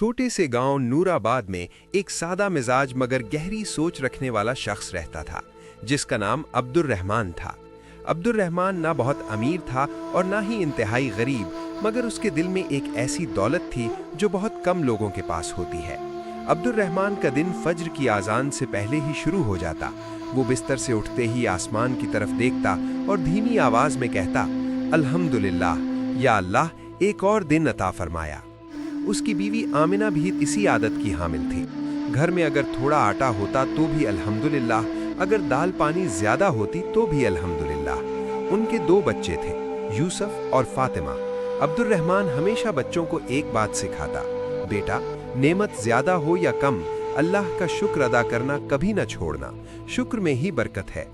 छोटे से गांव नूराबाद में एक सादा मिजाज मगर गहरी सोच रखने वाला शख्स रहता था, जिसका नाम अब्दुर्रहमान था। अब्दुर्रहमान ना बहुत अमीर था और ना ही इंतहाई गरीब, मगर उसके दिल में एक ऐसी दौलत थी जो बहुत कम लोगों के पास होती है। अब्दुर्रहमान का दिन फज्र की आज़ान से पहले ही शुरू हो जाता। वो बिस्तर से उठते ही आसमान की तरफ देखता और धीमी आवाज में कहता, अल्हम्दुलिल्लाह, या अल्लाह एक और दिन अता फरमाया। उसकी बीवी आमिना भी इसी आदत की हामिल थी। घर में अगर थोड़ा आटा होता तो भी अल्हम्दुलिल्लाह, अगर दाल पानी ज्यादा होती तो भी अल्हम्दुलिल्लाह। उनके 2 बच्चे थे, यूसुफ और फातिमा। अब्दुर्रहमान हमेशा बच्चों को एक बात सिखाता, बेटा नेमत ज्यादा हो या कम, अल्लाह का शुक्र अदा करना कभी न छोड़ना, शुक्र में ही बरकत है।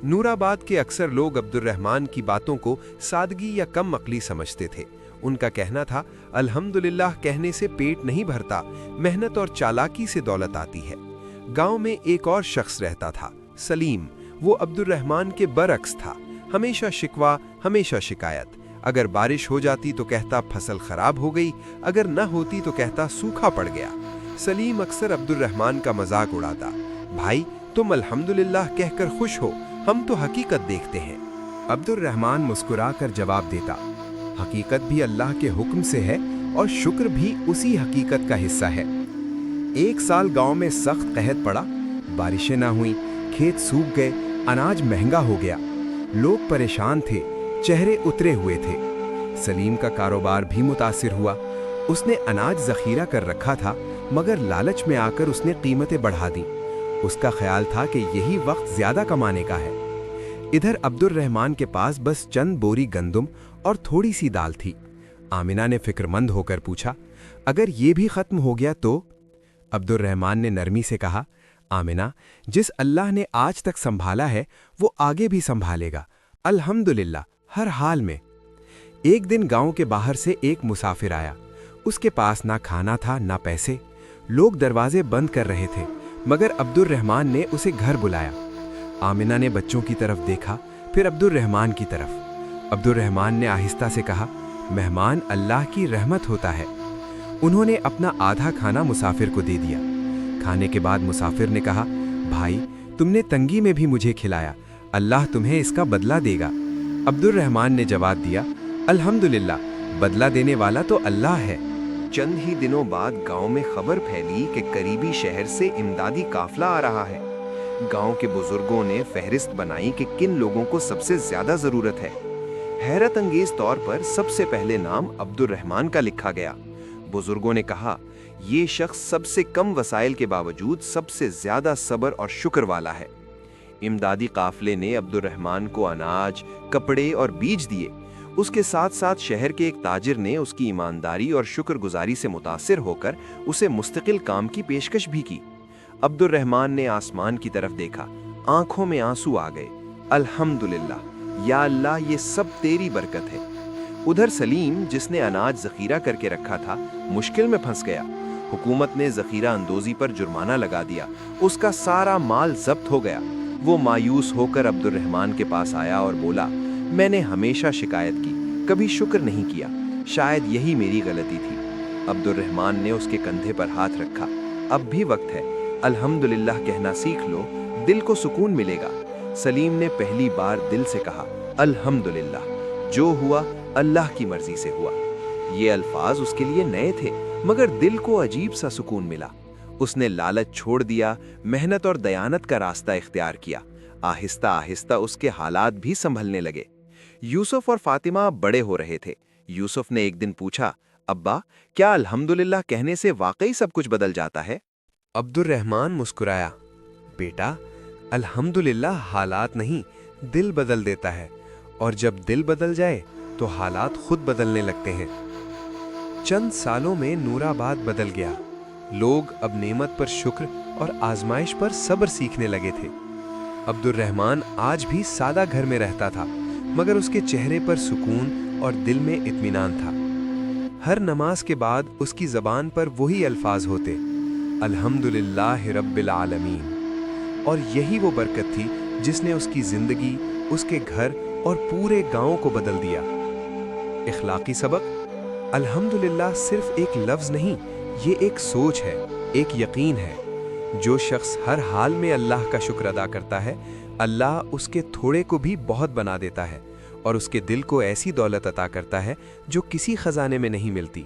नूराबाद के अक्सर लोग अब्दुर्रहमान की बातों को सादगी या कम अक्ली समझते थे। उनका कहना था, अल्हम्दुलिल्लाह कहने से पेट नहीं भरता, मेहनत और चालाकी से दौलत आती है। गांव में एक और शख्स रहता था, सलीम। वो अब्दुर्रहमान के बरअक्स था। हमेशा शिकवा, हमेशा शिकायत। अगर बारिश हो जाती तो कहता फसल खराब हो गई, अगर न होती तो कहता सूखा पड़ गया। सलीम अक्सर अब्दुर्रहमान का मजाक उड़ाता, भाई तुम अल्हम्दुलिल्लाह कहकर खुश हो, हम तो हकीकत देखते हैं। अब्दुर्रहमान मुस्कुराकर जवाब देता, हकीकत भी अल्लाह के हुक्म से है और शुक्र भी उसी हकीकत का हिस्सा है। एक साल गांव में सख्त कहत पड़ा, बारिशें ना हुई, खेत सूख गए, अनाज महंगा हो गया। लोग परेशान थे, चेहरे उतरे हुए थे। सलीम का कारोबार भी मुतासिर हुआ। उसने अनाज जखीरा कर रखा था, मगर लालच में आकर उसने कीमतें बढ़ा दी। उसका ख्याल था कि यही वक्त ज्यादा कमाने का है। इधर अब्दुर्रहमान के पास बस चंद बोरी गंदुम और थोड़ी सी दाल थी। आमिना ने फिक्रमंद होकर पूछा, अगर ये भी खत्म हो गया तो? अब्दुर्रहमान ने नरमी से कहा, आमिना, जिस अल्लाह ने आज तक संभाला है वो आगे भी संभालेगा, अल्हम्दुलिल्लाह, हर हाल में। एक दिन गांव के बाहर से एक मुसाफिर आया। उसके पास ना खाना था ना पैसे। लोग दरवाजे बंद कर रहे थे, मगर अब्दुर्रहमान ने उसे घर बुलाया। आमिना ने बच्चों की तरफ देखा, फिर अब्दुर्रहमान की तरफ। अब्दुर्रहमान ने आहिस्ता से कहा, मेहमान अल्लाह की रहमत होता है। उन्होंने अपना आधा खाना मुसाफिर को दे दिया। खाने के बाद मुसाफिर ने कहा, भाई तुमने तंगी में भी मुझे खिलाया, अल्लाह तुम्हें इसका बदला देगा। अब्दुर्रहमान ने जवाब दिया, अल्हम्दुलिल्लाह, बदला देने वाला तो अल्लाह है। चंद ही दिनों बाद गांव में खबर फैली कि करीबी शहर से इमदादी काफिला आ रहा है। गांव के बुजुर्गों ने फहरिस्त बनाई कि किन लोगों को सबसे ज्यादा जरूरत है। हैरत अंगेज तौर पर सबसे पहले नाम अब्दुर्रहमान का लिखा गया। बुजुर्गों ने कहा, ये शख्स सबसे कम वसाइल के बावजूद सबसे ज्यादा सब्र और शुक्र वाला है। इमदादी काफिले ने अब्दुर्रहमान को अनाज, कपड़े और बीज दिए। उसके साथ साथ शहर के एक ताजिर ने उसकी ईमानदारी और शुक्रगुजारी से मुतासिर होकर उसे मुस्तकिल काम की पेशकश भी की। अब्दुर्रहमान ने आसमान की तरफ देखा, आंखों में आंसू आ गए। अल्हम्दुलिल्लाह, या अल्लाह, ये सब तेरी बरकत है। उधर सलीम, जिसने अनाज जखीरा करके रखा था, मुश्किल में फंस गया। हुकूमत ने जखीरा अंदोजी पर जुर्माना लगा दिया। उसका सारा माल जब्त हो गया। वो मायूस होकर अब्दुर्रहमान के पास आया और बोला, मैंने हमेशा शिकायत की, कभी शुक्र नहीं किया, शायद यही मेरी गलती थी। अब्दुर्रहमान ने उसके कंधे पर हाथ रखा, अब भी वक्त है, अल्हम्दुलिल्लाह कहना सीख लो, दिल को सुकून मिलेगा। सलीम ने पहली बार दिल से कहा, अल्हम्दुलिल्लाह, जो हुआ अल्लाह की मर्जी से हुआ। ये अल्फाज उसके लिए नए थे, मगर दिल को अजीब सा सुकून मिला। उसने लालच छोड़ दिया, मेहनत और दयानत का रास्ता इख्तियार किया। आहिस्ता आहिस्ता उसके हालात भी संभलने लगे। यूसुफ और फातिमा बड़े हो रहे थे। यूसुफ ने एक दिन पूछा, अब्बा, क्या अल्हम्दुलिल्लाह कहने से वाकई सब कुछ बदल जाता है? अब्दुर्रहमान मुस्कुराया, बेटा, अल्हम्दुलिल्लाह हालात नहीं, दिल बदल देता है, और जब दिल बदल जाए तो हालात खुद बदलने लगते हैं। चंद सालों में नूराबाद बदल गया। लोग अब नेमत पर शुक्र और आजमाइश पर सब्र सीखने लगे थे। अब्दुर्रहमान आज भी सादा घर में रहता था, मगर उसके चेहरे पर सुकून और दिल में इत्मीनान था। हर नमाज के बाद उसकी ज़बान पर वही अल्फाज होते, अल्हम्दुलिल्लाह रब्बिल आलमीन। और यही वो बरकत थी जिसने उसकी ज़िंदगी, उसके घर और पूरे गांव को बदल दिया। इखलाकी सबक, अल्हम्दुलिल्लाह सिर्फ एक लफ्ज़ नहीं, یہ ایک سوچ ہے، ایک یقین ہے۔ جو شخص ہر حال میں اللہ کا شکر ادا کرتا ہے، اللہ اس کے تھوڑے کو بھی بہت بنا دیتا ہے اور اس کے دل کو ایسی دولت عطا کرتا ہے جو کسی خزانے میں نہیں ملتی۔